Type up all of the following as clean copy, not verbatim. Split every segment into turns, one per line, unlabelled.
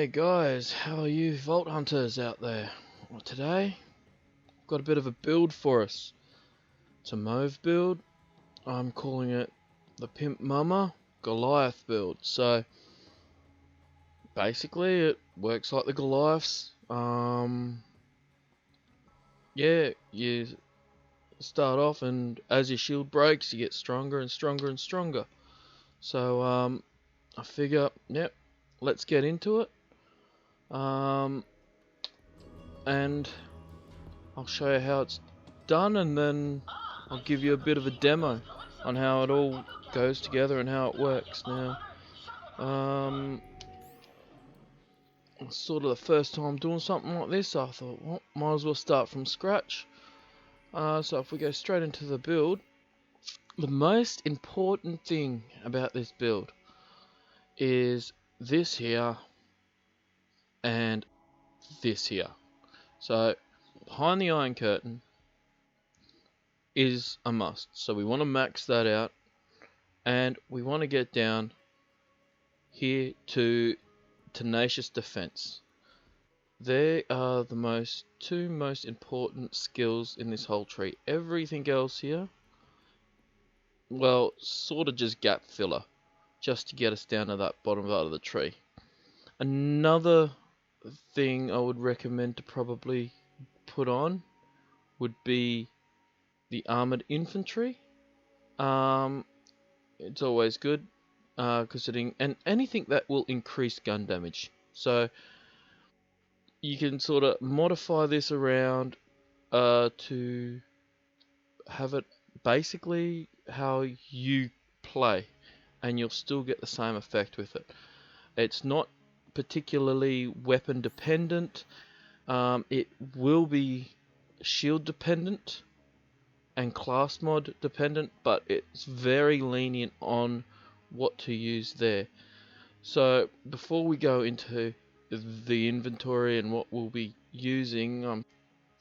Hey guys, how are you Vault Hunters out there? Well, today, I've got a bit of a build for us. It's a mauve build. I'm calling it the Pimp-Mamma Goliath build. So, basically it works like the Goliaths. Yeah, you start off and as your shield breaks, you get stronger and stronger and stronger. So, I figure, yep, let's get into it. And I'll show you how it's done, and then I'll give you a bit of a demo on how it all goes together and how it works. Now, it's sort of the first time doing something like this, so I thought, well, might as well start from scratch. So if we go straight into the build, the most important thing about this build is this here and this here. So behind the Iron Curtain is a must, so we want to max that out, and we want to get down here to Tenacious Defense. They are the two most important skills in this whole tree. Everything else here, well, sort of just gap filler, just to get us down to that bottom part of the tree. Another thing I would recommend to probably put on would be the armored infantry. It's always good, considering, and anything that will increase gun damage. So you can sort of modify this around to have it basically how you play, and you'll still get the same effect with it. It's not particularly weapon dependent. It will be shield dependent and class mod dependent, but it's very lenient on what to use there. So before we go into the inventory and what we'll be using, I'm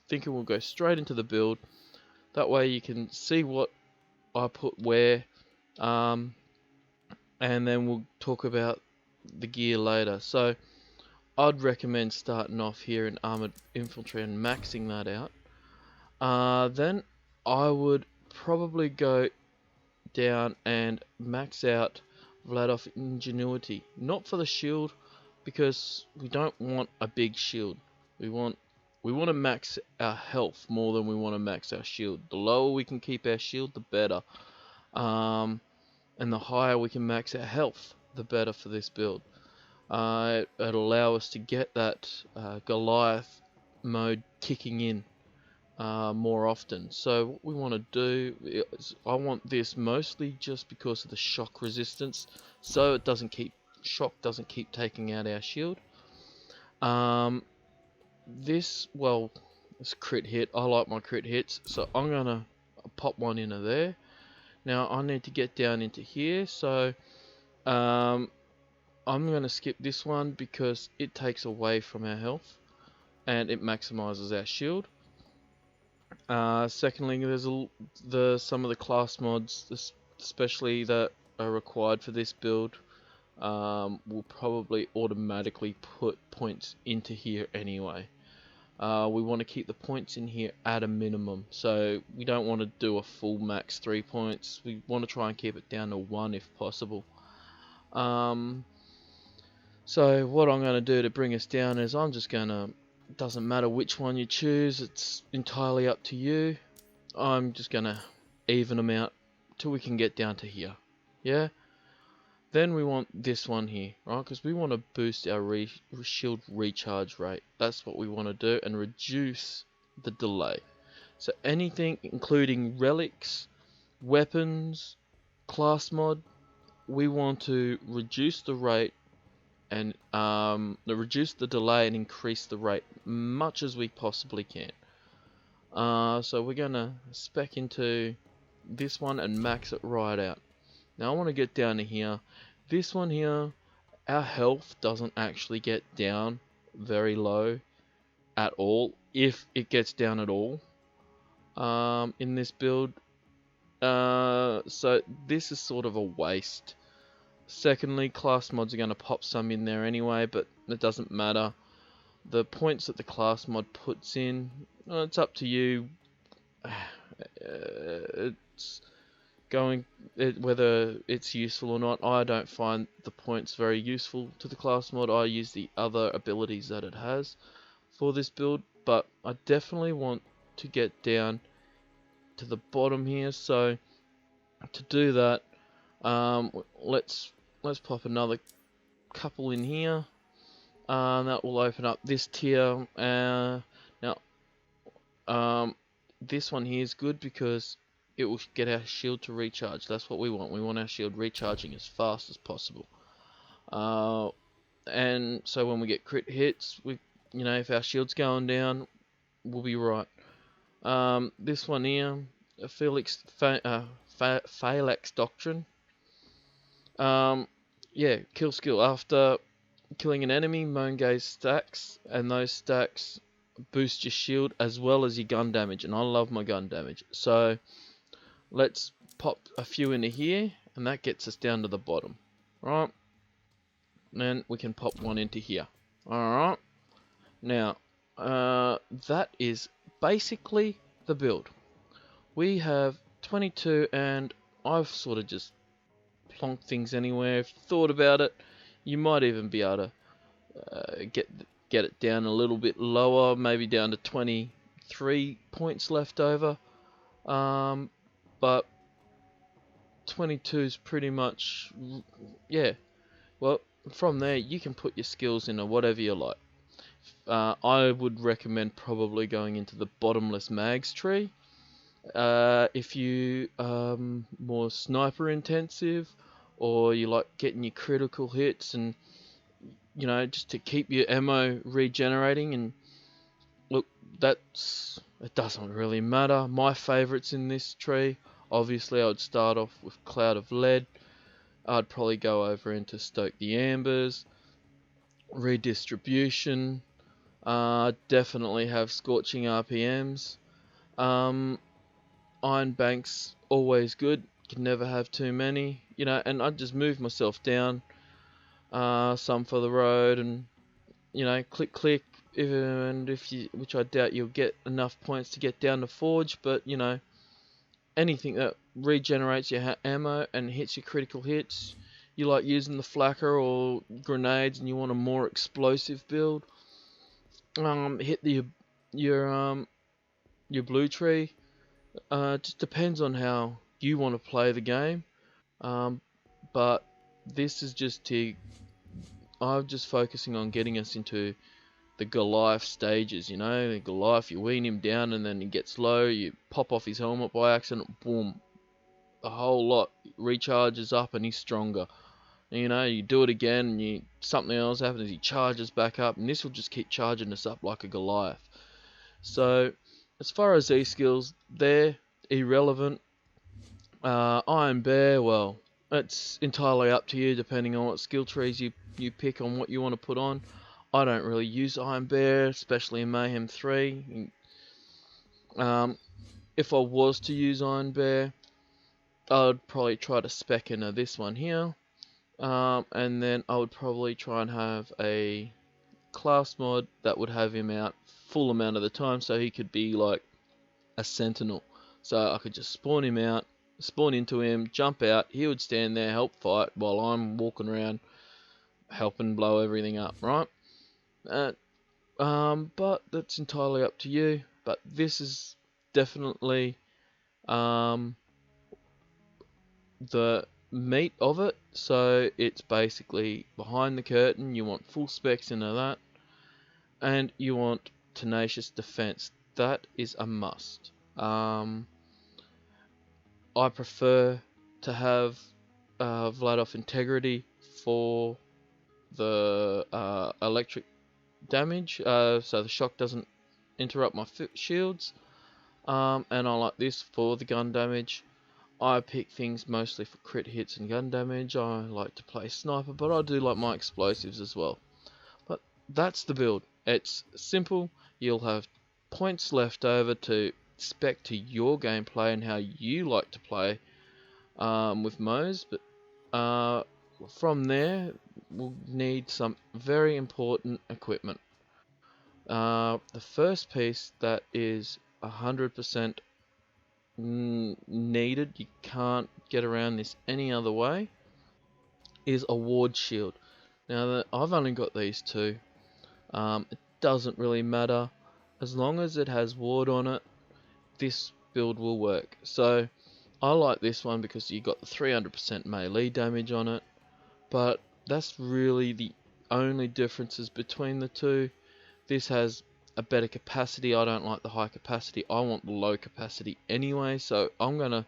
thinking we'll go straight into the build. That way you can see what I put where, and then we'll talk about the gear later. So I'd recommend starting off here in armored infantry and maxing that out. Then I would probably go down and max out Vladov Ingenuity. Not for the shield, because we don't want a big shield. We want to max our health more than we want to max our shield. The lower we can keep our shield, the better. And the higher we can max our health, the better for this build. It'll allow us to get that Goliath mode kicking in more often. So what we want to do is, I want this mostly just because of the shock resistance, so it doesn't keep taking out our shield. It's crit hit. I like my crit hits, so I'm gonna pop one into there. Now I need to get down into here, so I'm gonna skip this one because it takes away from our health and it maximizes our shield. Secondly, there's some of the class mods, especially that are required for this build, will probably automatically put points into here anyway. We want to keep the points in here at a minimum, so we don't want to do a full max 3 points. We want to try and keep it down to 1 if possible. So what I'm going to do to bring us down is doesn't matter which one you choose, it's entirely up to you. I'm just going to even them out till we can get down to here. Yeah? Then we want this one here, right? Because we want to boost our shield recharge rate. That's what we want to do, and reduce the delay. So anything including relics, weapons, class mod, we want to reduce the rate and reduce the delay and increase the rate much as we possibly can. So we're gonna spec into this one and max it right out. Now I want to get down to here. This one here, our health doesn't actually get down very low at all, if it gets down at all, in this build. So this is sort of a waste, Secondly, class mods are going to pop some in there anyway, but it doesn't matter. The points that the class mod puts in, it's up to you. It's going whether it's useful or not. I don't find the points very useful to the class mod. I use the other abilities that it has for this build, but I definitely want to get down to the bottom here. So to do that, let's pop another couple in here. That will open up this tier. Now, this one here is good because it will get our shield to recharge. That's what we want. We want our shield recharging as fast as possible. And so when we get crit hits, if our shield's going down, we'll be right. This one here, Phalanx Doctrine. Yeah, kill skill. After killing an enemy, Moan Gaze stacks, and those stacks boost your shield as well as your gun damage, and I love my gun damage. So let's pop a few into here, and that gets us down to the bottom. Right, and then we can pop one into here. Alright, now that is basically the build. We have 22, and I've sort of just plonked things anywhere. If you thought about it, you might even be able to get it down a little bit lower, maybe down to 23 points left over. But 22 is pretty much, yeah. Well, from there you can put your skills into whatever you like. I would recommend probably going into the bottomless mags tree. If you more sniper intensive, or you like getting your critical hits, and just to keep your ammo regenerating. And look, it doesn't really matter. My favorites in this tree, obviously I would start off with Cloud of Lead. I'd probably go over into Stoke the Ambers, Redistribution, definitely have Scorching RPMs, Iron Banks, always good, can never have too many, and I'd just move myself down, some for the road, and click, and which I doubt you'll get enough points to get down to Forge, but anything that regenerates your ammo and hits your critical hits. You like using the flacker or grenades, and you want a more explosive build, hit your blue tree. Just depends on how you want to play the game, but this is I'm just focusing on getting us into the Goliath stages. The Goliath, you wean him down, and then he gets low, you pop off his helmet by accident, boom, a whole lot recharges up, and he's stronger. You do it again, and something else happens, he charges back up, and this will just keep charging us up like a Goliath. So as far as these skills, they're irrelevant. Iron Bear, well, it's entirely up to you depending on what skill trees you pick on what you want to put on. I don't really use Iron Bear, especially in Mayhem 3. If I was to use Iron Bear, I'd probably try to spec into this one here. And then I would probably try and have a class mod that would have him out full amount of the time, so he could be like a sentinel. So I could just spawn him out, spawn into him, jump out, he would stand there, help fight, while I'm walking around helping blow everything up, right? But that's entirely up to you. But this is definitely the meat of it. So it's basically behind the curtain. You want full specs into that, and you want tenacious defense. That is a must. I prefer to have Vladoff integrity for the electric damage, so the shock doesn't interrupt my shields, and I like this for the gun damage. I pick things mostly for crit hits and gun damage. I like to play sniper, but I do like my explosives as well. But that's the build. It's simple. You'll have points left over to spec to your gameplay and how you like to play with Moes. But from there, we'll need some very important equipment. The first piece that is 100% needed, you can't get around this any other way, is a ward shield. Now, I've only got these two. It doesn't really matter. As long as it has ward on it, this build will work. So, I like this one because you got the 300% melee damage on it. But that's really the only differences between the two. This has a better capacity. I don't like the high capacity. I want the low capacity anyway. So I'm going to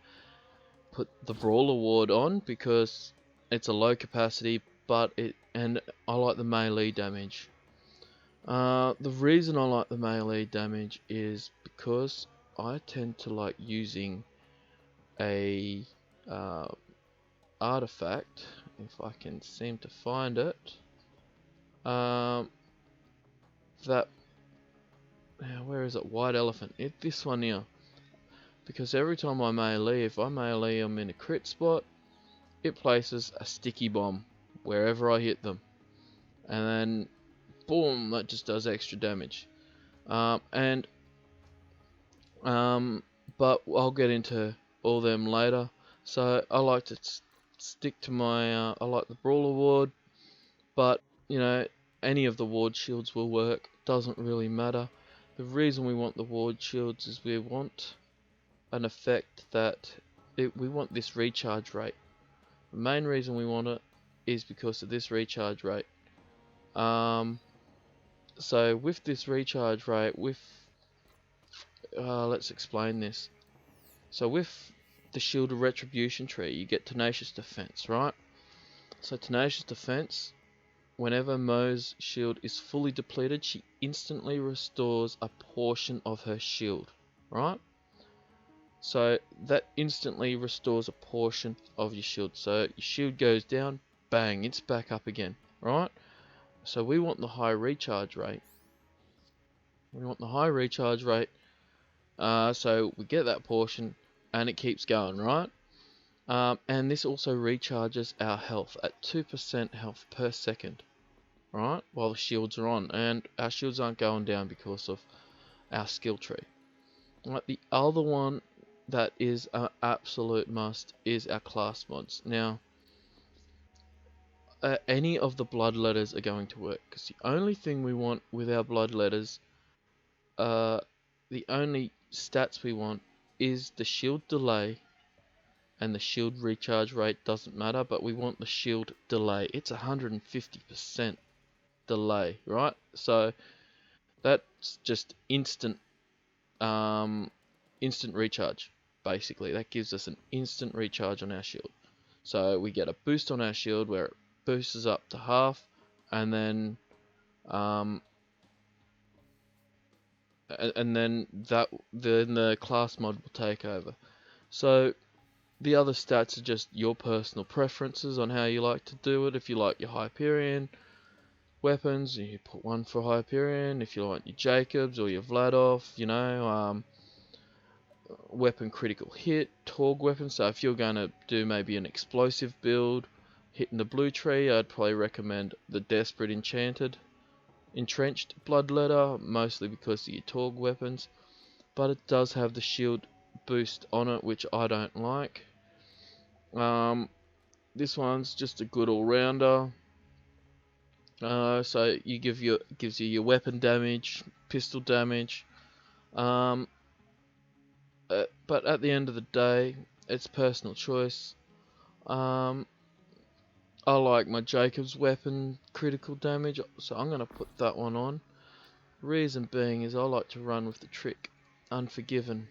put the Brawler Ward on because it's a low capacity, and I like the melee damage. The reason I like the melee damage is because I tend to like using a artifact, if I can seem to find it, that, now where is it, white elephant, this one here, because every time I melee, if I melee them in a crit spot, it places a sticky bomb wherever I hit them, and then boom, that just does extra damage. But I'll get into all them later. So I like to stick to my, I like the Brawler Ward, but you know, any of the ward shields will work, doesn't really matter. The reason we want the ward shields is we want an effect that, we want this recharge rate. The main reason we want it is because of this recharge rate. So with this recharge rate, let's explain this. So with the Shield of Retribution tree, you get Tenacious Defense, right? So Tenacious Defense, whenever Mo's shield is fully depleted, she instantly restores a portion of her shield, right? So that instantly restores a portion of your shield. So your shield goes down, bang, it's back up again, right? So we want the high recharge rate. We want the high recharge rate, so we get that portion and it keeps going, right? And this also recharges our health at 2% health per second, right? While the shields are on, and our shields aren't going down because of our skill tree. Right, the other one that is an absolute must is our class mods. Now, any of the blood letters are going to work, because the only thing we want with our blood letters, the only stats we want is the shield delay, and the shield recharge rate doesn't matter, but we want the shield delay. It's 150% delay, right? So that's just instant recharge, basically. That gives us an instant recharge on our shield. So we get a boost on our shield where it boosts us up to half, and then then the class mod will take over. So the other stats are just your personal preferences on how you like to do it. If you like your Hyperion weapons, you put one for Hyperion. If you like your Jacobs or your Vladov, you know, weapon critical hit, Torg weapon. So if you're going to do maybe an explosive build, hitting the blue tree, I'd probably recommend the Desperate Entrenched Bloodletter, mostly because of your Torg weapons. But it does have the shield boost on it, which I don't like. This one's just a good all-rounder. So gives you your weapon damage, pistol damage. But at the end of the day, it's personal choice. I like my Jacob's weapon critical damage, so I'm gonna put that one on. Reason being is I like to run with the trick Unforgiven.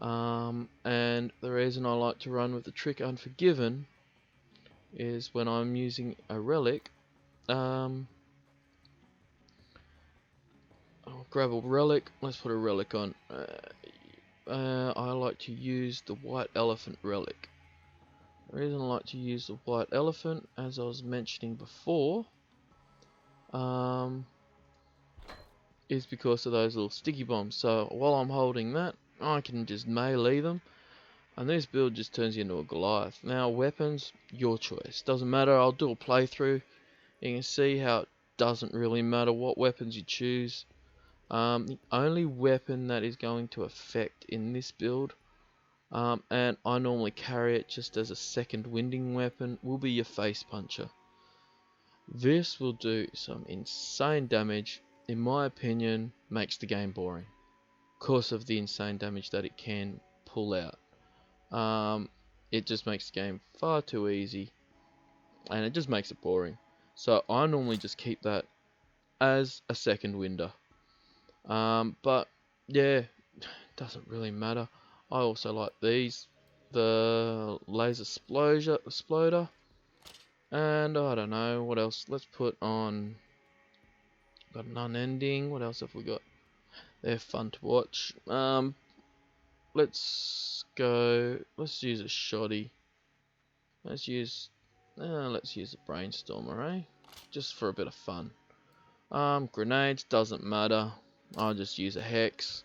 And the reason I like to run with the trick Unforgiven is when I'm using a relic, I'll grab a relic, let's put a relic on. I like to use the White Elephant relic. The reason I like to use the White Elephant, as I was mentioning before, is because of those little sticky bombs. So while I'm holding that, I can just melee them. And this build just turns you into a Goliath. Now weapons, your choice. Doesn't matter, I'll do a playthrough. You can see how it doesn't really matter what weapons you choose. The only weapon that is going to affect in this build, and I normally carry it just as a second winding weapon, will be your face puncher. This will do some insane damage, in my opinion, makes the game boring. Because of the insane damage that it can pull out. It just makes the game far too easy, and it just makes it boring. So I normally just keep that as a second winder. But yeah, doesn't really matter. I also like these, the laser exploder, and I don't know what else. Let's put on. Got an unending. What else have we got? They're fun to watch. Let's go. Let's use a shoddy. Let's use a brainstormer, eh? Just for a bit of fun. Grenades doesn't matter. I'll just use a hex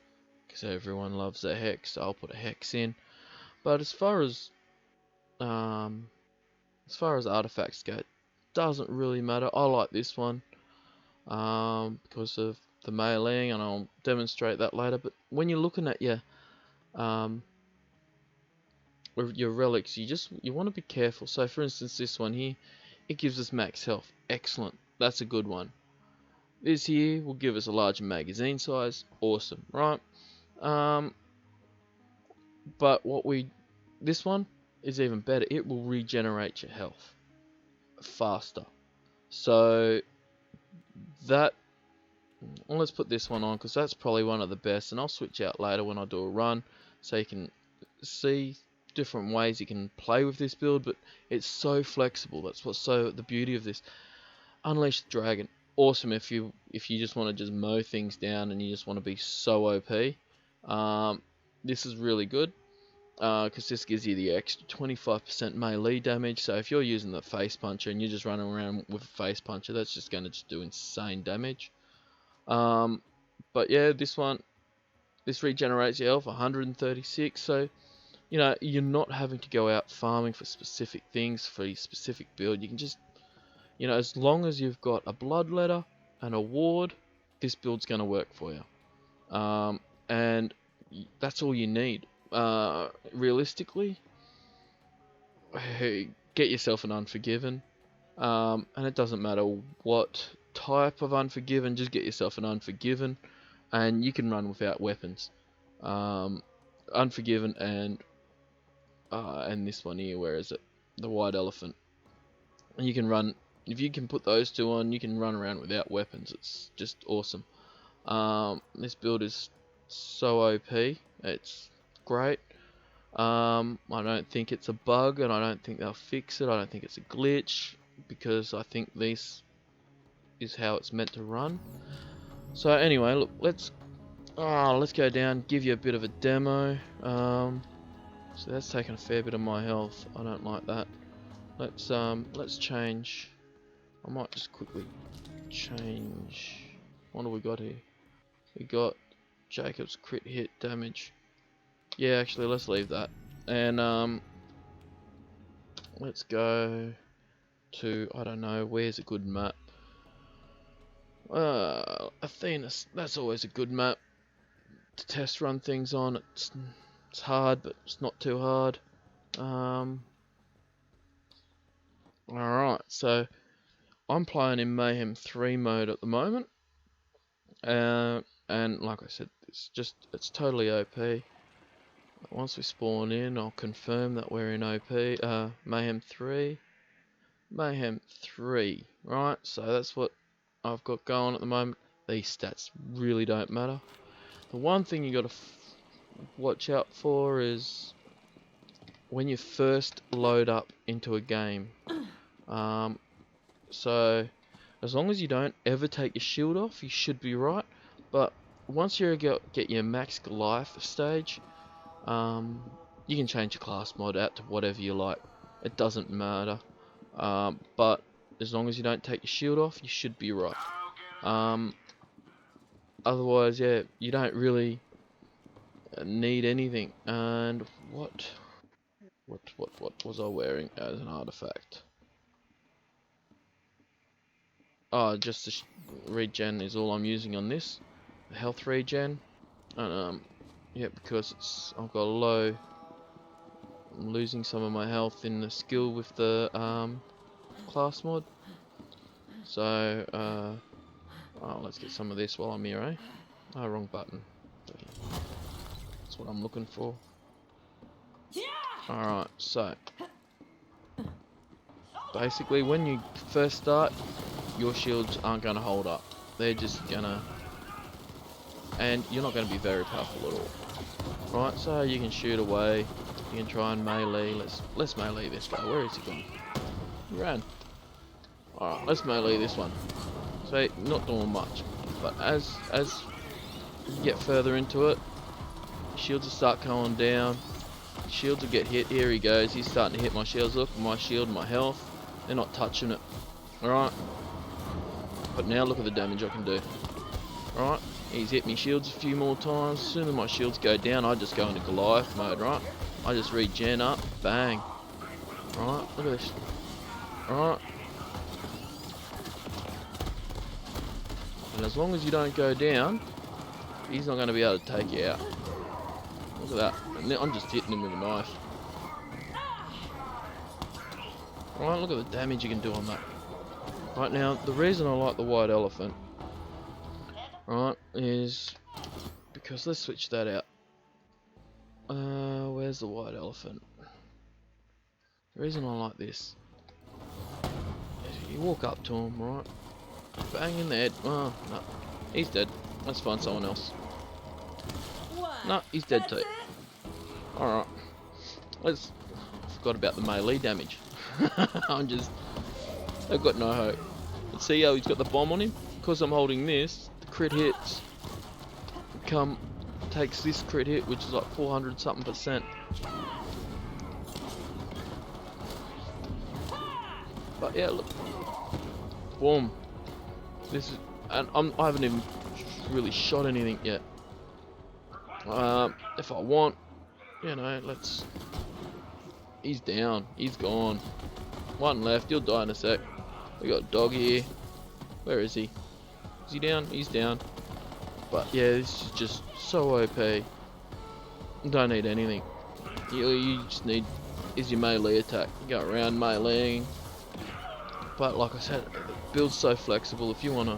because everyone loves a hex. So I'll put a hex in. But as far as artifacts go, it doesn't really matter. I like this one because of the meleeing, and I'll demonstrate that later. But when you're looking at your relics, you want to be careful. So for instance, this one here, it gives us max health. Excellent. That's a good one. This here will give us a larger magazine size. Awesome, right? But this one is even better. It will regenerate your health faster. So that, well, let's put this one on because that's probably one of the best, and I'll switch out later when I do a run so you can see different ways you can play with this build. But it's so flexible. That's what's so the beauty of this. Unleash the Dragon, awesome if you just want to just mow things down and you just want to be so OP. This is really good because this gives you the extra 25% melee damage. So if you're using the face puncher and you're just running around with a face puncher, that's just going to do insane damage. But yeah, this regenerates your health 136. So you're not having to go out farming for specific things for your specific build. You can just, as long as you've got a blood letter and a ward, this build's going to work for you. And that's all you need. Realistically, get yourself an Unforgiven. And it doesn't matter what type of Unforgiven, just get yourself an Unforgiven. And you can run without weapons. Unforgiven and this one here, where is it? The White Elephant. And you can run, if you can put those two on, you can run around without weapons. It's just awesome. This build is so OP. It's great. I don't think it's a bug, and I don't think they'll fix it. I don't think it's a glitch, because I think this is how it's meant to run. So anyway, look, let's go down, give you a bit of a demo. So that's taken a fair bit of my health. I don't like that. Let's change. I might just quickly change. What do we got here? We got Jacob's crit hit damage. Yeah, actually, let's leave that. And let's go to, I don't know, where's a good map? Athena's. That's always a good map to test run things on. It's hard, but it's not too hard. Alright, so I'm playing in Mayhem 3 mode at the moment. And like I said, it's totally OP. Once we spawn in, I'll confirm that we're in OP. Mayhem 3. Mayhem 3, right? So that's what I've got going at the moment. These stats really don't matter. The one thing you got to watch out for is when you first load up into a game. So as long as you don't ever take your shield off, you should be right. But once you get your max Goliath stage, you can change your class mod out to whatever you like. It doesn't matter. But as long as you don't take your shield off, you should be right. Otherwise, yeah, you don't really need anything. And what? What was I wearing as an artifact? Oh, just the regen is all I'm using on this. The health regen. And yeah, because I've got a low. I'm losing some of my health in the skill with the class mod. So oh, let's get some of this while I'm here, eh? Oh, wrong button. That's what I'm looking for. Alright, so basically when you first start, your shields aren't going to hold up. They're just gonna, and you're not going to be very powerful at all. Right, so you can shoot away, you can try and melee. Let's melee this guy. Where is he gone? He ran. Alright, let's melee this one. So not doing much, but as you get further into it, shields will start going down. Shields will get hit. Here he goes. He's starting to hit my shields. Look, my shield, my health. They're not touching it. Alright. But now look at the damage I can do. Alright. He's hit me shields a few more times. As soon as my shields go down, I just go into Goliath mode, right? I just regen up. Bang. Alright. Look at this. Alright. And as long as you don't go down, he's not going to be able to take you out. Look at that. And I'm just hitting him with a knife. Right, look at the damage you can do on that. Right, now, the reason I like the white elephant, right, is because let's switch that out. Where's the white elephant? The reason I like this is you walk up to him, right, bang in the head. Oh, no, he's dead. Let's find someone else. No, he's dead too. Alright. I forgot about the melee damage. I've got no hope. But see how he's got the bomb on him? Because I'm holding this, the crit hits takes this crit hit, which is like 400 something %. But yeah, look. Boom. This is, and I haven't even really shot anything yet. If I want, you know, he's down, he's gone. One left, he'll die in a sec. We got a dog here. Where is he? Is he down? He's down. But yeah, this is just so OP. You don't need anything. You just need is your melee attack. You go around meleeing. But like I said, the build's so flexible. If you want to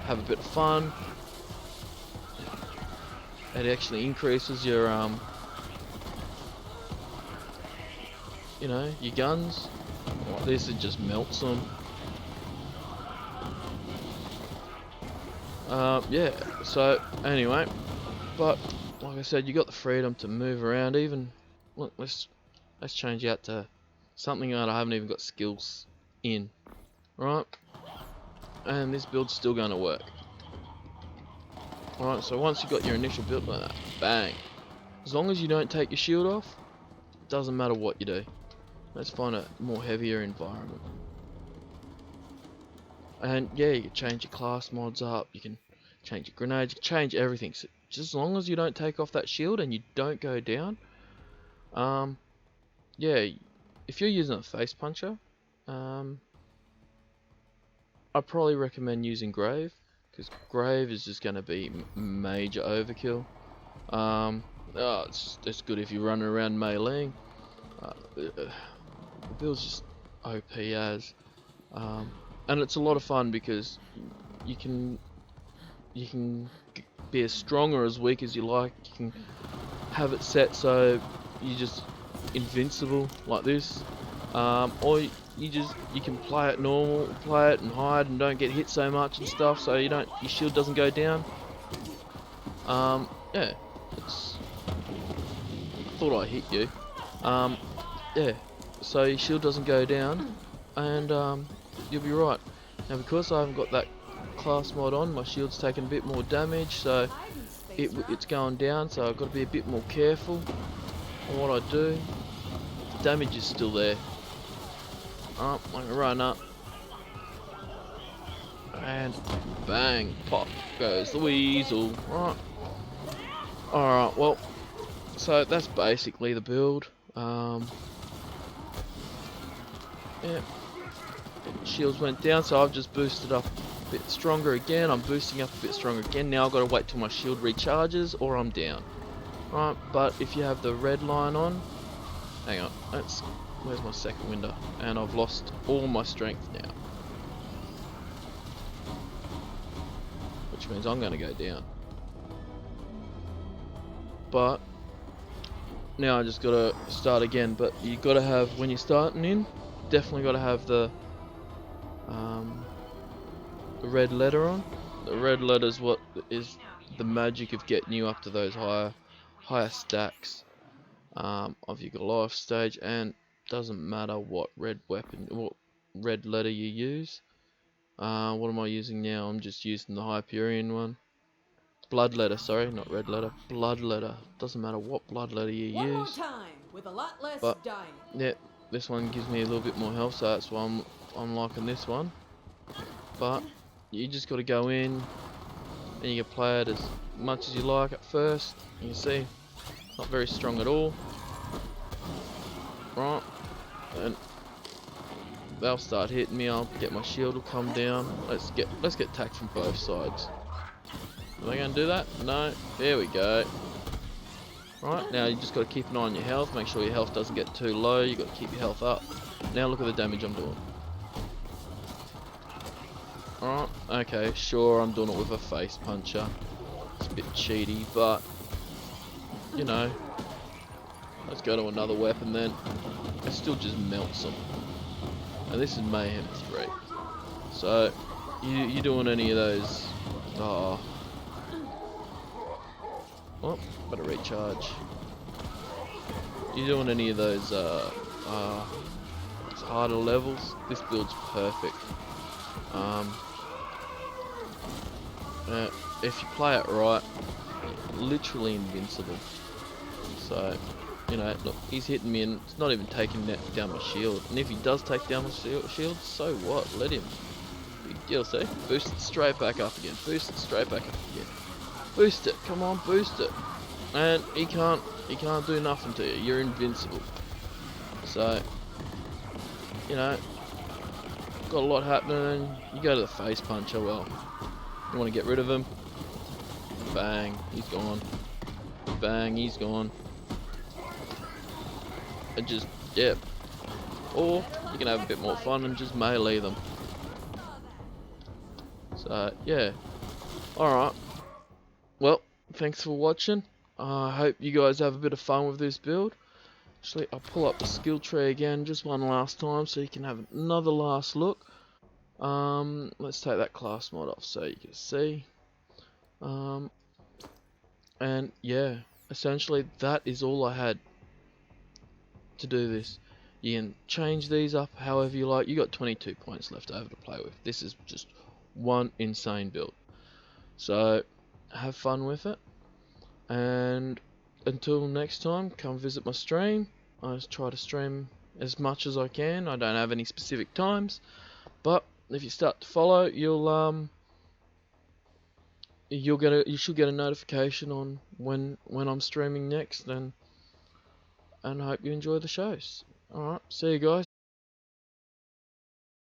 have a bit of fun, it actually increases your you know, your guns. Like this, it just melts them. Yeah, so anyway, but like I said, you got the freedom to move around. Even look, let's change out to something that I haven't even got skills in, right? And this build's still going to work. Alright, so once you got your initial build like that, bang. As long as you don't take your shield off, it doesn't matter what you do. Let's find a more heavier environment. And yeah, you can change your class mods up, you can change your grenades, you can change everything. So just as long as you don't take off that shield and you don't go down, yeah, if you're using a face puncher, I'd probably recommend using Grave, because Grave is just going to be major overkill. It's good if you're running around meleeing. The build's just OP as, and it's a lot of fun because you can be as strong or as weak as you like. You can have it set so you're just invincible like this, or you can play it normal, play it and hide and don't get hit so much and stuff, so your shield doesn't go down. Yeah, thought I hit you. Yeah, so your shield doesn't go down, and you'll be right. Now because I haven't got that class mod on, my shield's taking a bit more damage, so it's going down. So I've got to be a bit more careful on what I do. The damage is still there. I'm gonna run up, and bang, pop goes the weasel. Right. Alright, well, so that's basically the build. Yeah, shields went down, so I've just boosted up a bit stronger again. I'm boosting up a bit stronger again. Now I've got to wait till my shield recharges or I'm down. Right, but if you have the red line on, hang on, where's my second window? And I've lost all my strength now. Which means I'm going to go down. But now I just got to start again. But you got to have, when you're starting in, definitely got to have the red letter on. The red letter is what is the magic of getting you up to those higher stacks of your Goliath stage, and doesn't matter what red letter you use. What am I using now? I'm just using the Hyperion one. Blood letter, sorry, not red letter. Blood letter. Doesn't matter what blood letter you
One
use.
more time, with a lot less
But
dying.
yeah, this one gives me a little bit more health, so that's why I'm liking this one. But you just got to go in, and you can play it as much as you like at first. You can see, not very strong at all. Right, and they'll start hitting me. I'll get my shield will come down. Let's get attacked from both sides. Are they going to do that? No. There we go. Right, now you just got to keep an eye on your health. Make sure your health doesn't get too low. You got to keep your health up. Now look at the damage I'm doing. Alright, okay, sure, I'm doing it with a face puncher. It's a bit cheaty, but you know, let's go to another weapon then. It still just melts them. And this is Mayhem 3. So, you doing any of those? Oh, better recharge. You doing any of those harder levels? This build's perfect. If you play it right, you're literally invincible. So, you know, look, he's hitting me and it's not even taking down my shield. And if he does take down my shield, so what? Let him. Big deal, see? Boost it straight back up again. Boost it straight back up again. Boost it, come on, boost it. And he can't do nothing to you. You're invincible. So, you know, got a lot happening. You go to the face puncher, well, you want to get rid of him. Bang, he's gone. Bang, he's gone. And just, yeah. Or you can have a bit more fun and just melee them. So, yeah. Alright. Well, thanks for watching. I hope you guys have a bit of fun with this build. Actually, I'll pull up the skill tree again just one last time so you can have another last look. Let's take that class mod off so you can see. And yeah, essentially that is all I had to do this. You can change these up however you like. You got 22 points left over to play with. This is just one insane build. So have fun with it. And until next time, come visit my stream. I just try to stream as much as I can. I don't have any specific times, but if you start to follow, you should get a notification on when I'm streaming next, and I hope you enjoy the shows. Alright, see you guys.